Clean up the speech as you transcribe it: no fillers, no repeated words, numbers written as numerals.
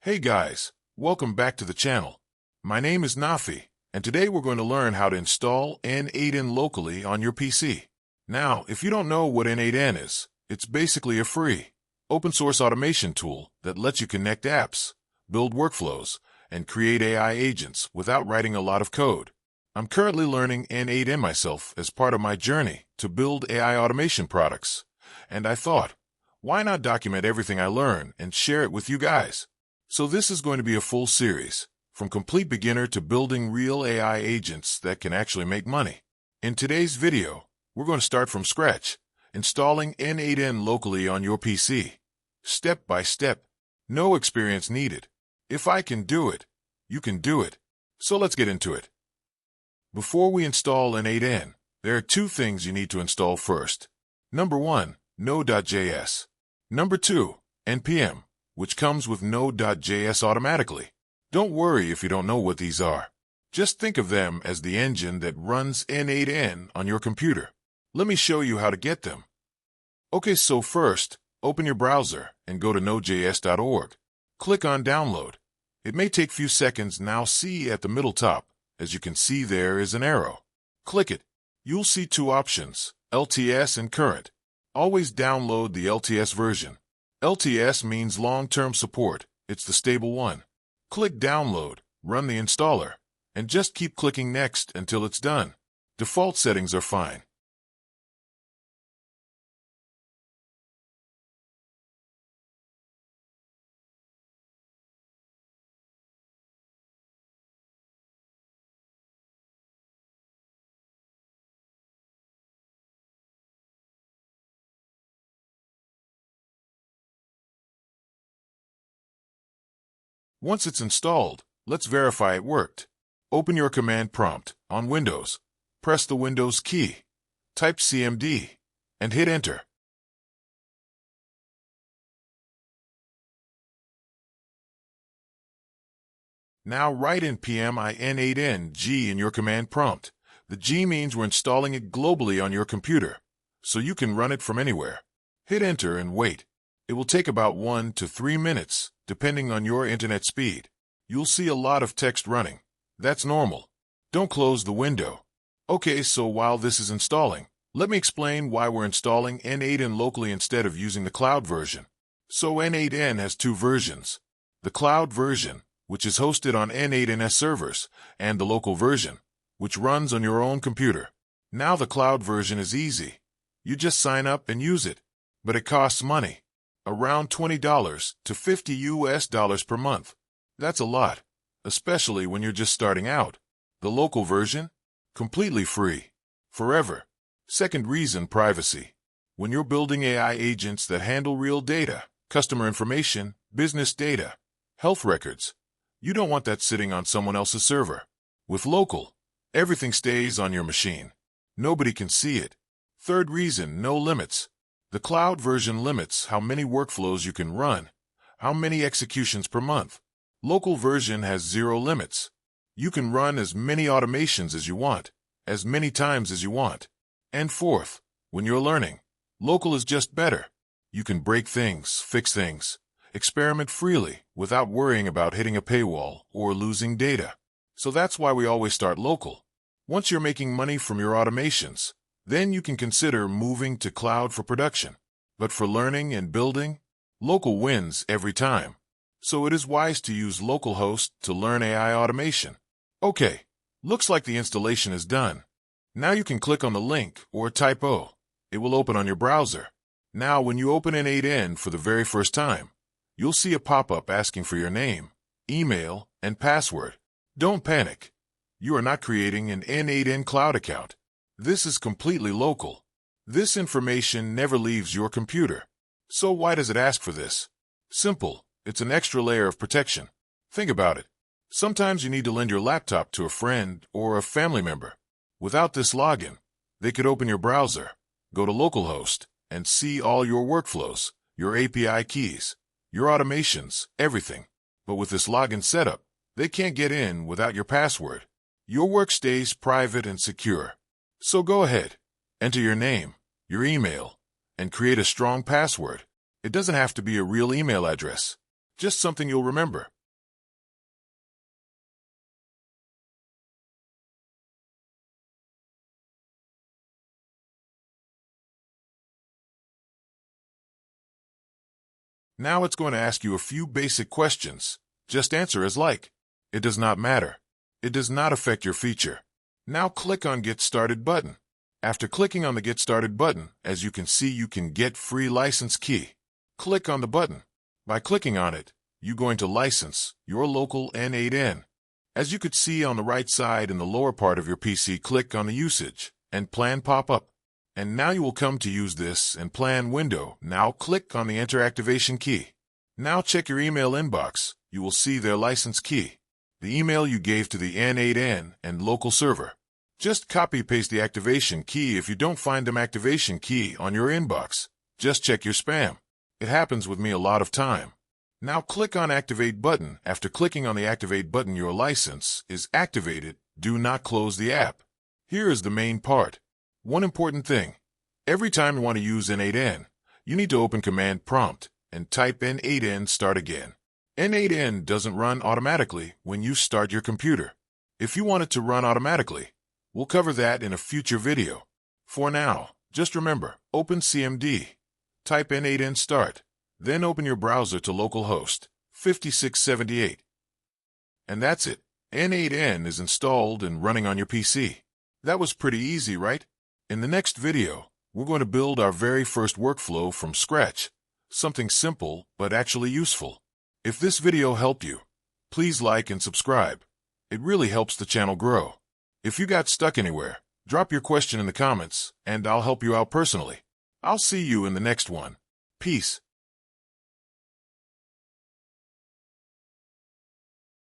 Hey guys, welcome back to the channel. My name is Nafi, and today we're going to learn how to install n8n locally on your PC. Now, if you don't know what n8n is, it's basically a free, open-source automation tool that lets you connect apps, build workflows, and create AI agents without writing a lot of code. I'm currently learning n8n myself as part of my journey to build AI automation products, and I thought, why not document everything I learn and share it with you guys? So this is going to be a full series, from complete beginner to building real AI agents that can actually make money. In today's video, we're going to start from scratch, installing n8n locally on your PC. Step by step, no experience needed. If I can do it, you can do it. So let's get into it. Before we install n8n, there are two things you need to install first. Number 1, Node.js. Number 2, npm, which comes with Node.js automatically. Don't worry if you don't know what these are. Just think of them as the engine that runs n8n on your computer. Let me show you how to get them. Okay, so first, open your browser and go to nodejs.org. Click on Download. It may take a few seconds. Now see at the middle top, as you can see there is an arrow. Click it. You'll see two options, LTS and Current. Always download the LTS version. LTS means long-term support. It's the stable one. Click Download, run the installer, and just keep clicking Next until it's done. Default settings are fine. Once it's installed, let's verify it worked. Open your command prompt on Windows. Press the Windows key, type CMD, and hit Enter. Now write npm n8n in your command prompt. The G means we're installing it globally on your computer, so you can run it from anywhere. Hit Enter and wait. It will take about 1 to 3 minutes, depending on your internet speed. You'll see a lot of text running. That's normal. Don't close the window. Okay, so while this is installing, let me explain why we're installing n8n locally instead of using the cloud version. So n8n has two versions. The cloud version, which is hosted on n8ns servers, and the local version, which runs on your own computer. Now the cloud version is easy. You just sign up and use it. But it costs money. Around $20 to $50 per month. That's a lot, especially when you're just starting out. The local version? Completely free. Forever. Second reason, privacy. When you're building AI agents that handle real data, customer information, business data, health records, you don't want that sitting on someone else's server. With local, everything stays on your machine. Nobody can see it. Third reason, no limits. The cloud version limits how many workflows you can run, how many executions per month. Local version has zero limits. You can run as many automations as you want, as many times as you want. And fourth, when you're learning, local is just better. You can break things, fix things, experiment freely without worrying about hitting a paywall or losing data. So that's why we always start local. Once you're making money from your automations, then you can consider moving to cloud for production. But for learning and building, local wins every time. So it is wise to use localhost to learn AI automation. Okay, looks like the installation is done. Now you can click on the link or type O. It will open on your browser. Now when you open n8n for the very first time, you'll see a pop-up asking for your name, email, and password. Don't panic. You are not creating an n8n cloud account. This is completely local. This information never leaves your computer. So why does it ask for this? Simple. It's an extra layer of protection. Think about it. Sometimes you need to lend your laptop to a friend or a family member. Without this login, they could open your browser, go to localhost, and see all your workflows, your API keys, your automations, everything. But with this login setup, they can't get in without your password. Your work stays private and secure. So go ahead, enter your name, your email, and create a strong password. It doesn't have to be a real email address, just something you'll remember. Now it's going to ask you a few basic questions. Just answer as like. It does not matter. It does not affect your feature. Now click on Get Started button. After clicking on the Get Started button, as you can see, you can get free license key. Click on the button. By clicking on it, you're going to license your local n8n. As you could see on the right side in the lower part of your PC, click on the Usage and Plan pop-up. And now you will come to use this and plan window. Now click on the Enter Activation key. Now check your email inbox. You will see their license key, the email you gave to the n8n and local server. Just copy-paste the activation key. If you don't find the activation key on your inbox, just check your spam. It happens with me a lot of time. Now click on Activate button. After clicking on the Activate button, your license is activated. Do not close the app. Here is the main part. One important thing. Every time you want to use n8n, you need to open Command Prompt and type n8n start again. n8n doesn't run automatically when you start your computer. If you want it to run automatically, we'll cover that in a future video. For now, just remember, open CMD, type n8n start, then open your browser to localhost 5678. And that's it. n8n is installed and running on your PC. That was pretty easy, right? In the next video, we're going to build our very first workflow from scratch. Something simple, but actually useful. If this video helped you, please like and subscribe. It really helps the channel grow. If you got stuck anywhere, drop your question in the comments, and I'll help you out personally. I'll see you in the next one. Peace.